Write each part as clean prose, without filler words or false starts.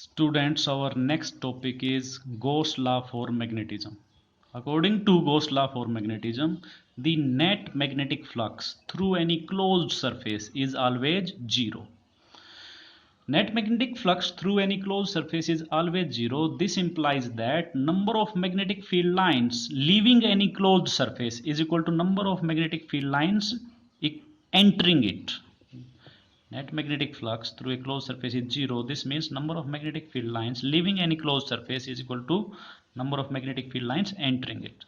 Students, our next topic is Gauss law for magnetism. According to Gauss law for magnetism, the net magnetic flux through any closed surface is always zero. Net magnetic flux through any closed surface is always zero. This implies that number of magnetic field lines leaving any closed surface is equal to number of magnetic field lines entering it. Net magnetic flux through a closed surface is zero. This means number of magnetic field lines leaving any closed surface is equal to number of magnetic field lines entering it.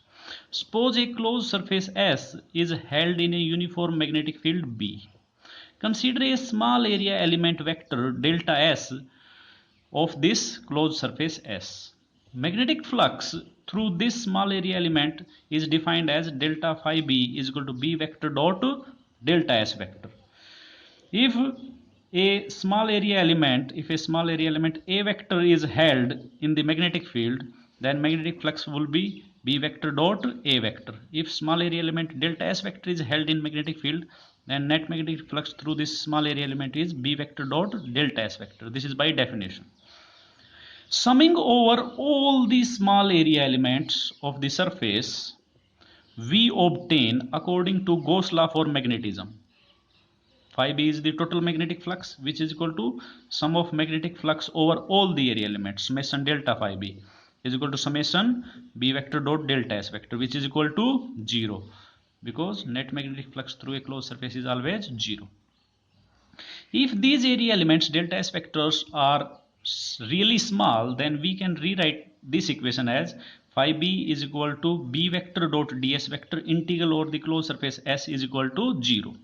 Suppose a closed surface S is held in a uniform magnetic field B. Consider a small area element vector delta S of this closed surface S. Magnetic flux through this small area element is defined as delta phi B is equal to B vector dot delta S vector. If a small area element A vector is held in the magnetic field, then magnetic flux will be B vector dot A vector. If small area element delta S vector is held in magnetic field, then net magnetic flux through this small area element is B vector dot delta S vector. This is by definition. Summing over all these small area elements of the surface, we obtain, according to Gauss law for magnetism, phi b is the total magnetic flux, which is equal to sum of magnetic flux over all the area elements, summation delta phi b is equal to summation B vector dot delta S vector, which is equal to 0, because net magnetic flux through a closed surface is always 0. If these area elements delta S vectors are really small, then we can rewrite this equation as phi b is equal to B vector dot ds vector integral over the closed surface S is equal to 0.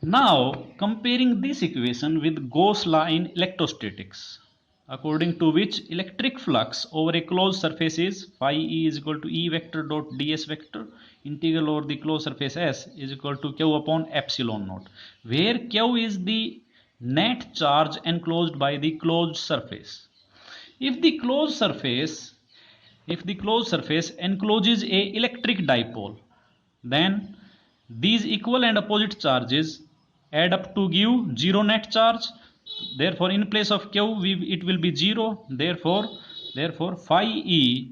Now, comparing this equation with Gauss law in electrostatics, according to which electric flux over a closed surface is phi E is equal to E vector dot ds vector integral over the closed surface S is equal to Q upon epsilon naught, where Q is the net charge enclosed by the closed surface. If the closed surface encloses a electric dipole, then these equal and opposite charges add up to give zero net charge. Therefore, in place of Q, it will be 0. Therefore phi E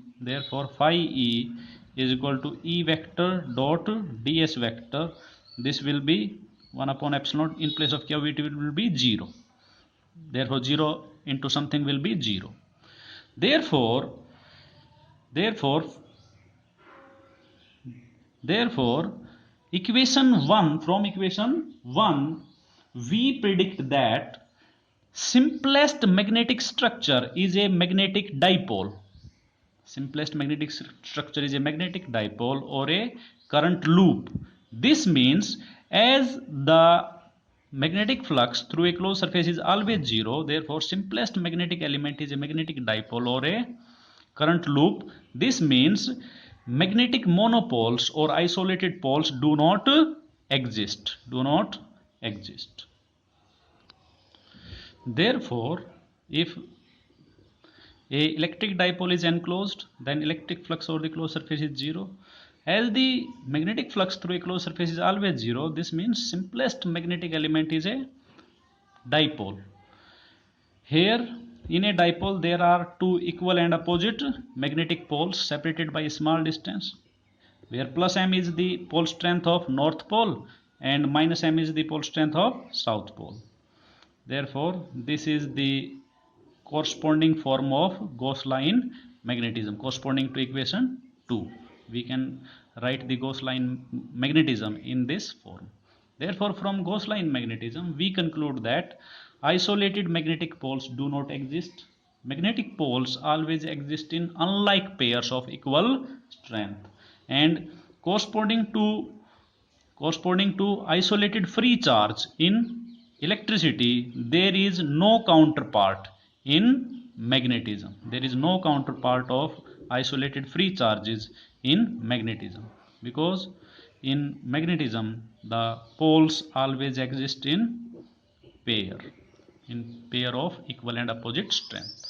is equal to E vector dot ds vector. This will be 1 upon epsilon. In place of Q, it will be 0. Therefore, 0 into something will be 0. Therefore, from equation 1, we predict that simplest magnetic structure is a magnetic dipole. Simplest magnetic structure is a magnetic dipole or a current loop. This means as the magnetic flux through a closed surface is always 0, therefore simplest magnetic element is a magnetic dipole or a current loop. This means magnetic monopoles or isolated poles do not exist. Therefore, if a electric dipole is enclosed, then electric flux over the closed surface is 0. As the magnetic flux through a closed surface is always 0, this means simplest magnetic element is a dipole. Here, in a dipole, there are two equal and opposite magnetic poles separated by a small distance, where plus m is the pole strength of north pole and minus m is the pole strength of south pole. Therefore, this is the corresponding form of Gauss law in magnetism, corresponding to equation 2. We can write the Gauss law in magnetism in this form. Therefore, from Gauss law in magnetism, we conclude that isolated magnetic poles do not exist. Magnetic poles always exist in unlike pairs of equal strength, and corresponding to isolated free charge in electricity, there is no counterpart in magnetism. There is no counterpart of isolated free charges in magnetism, because in magnetism the poles always exist in pair of equal and opposite strength.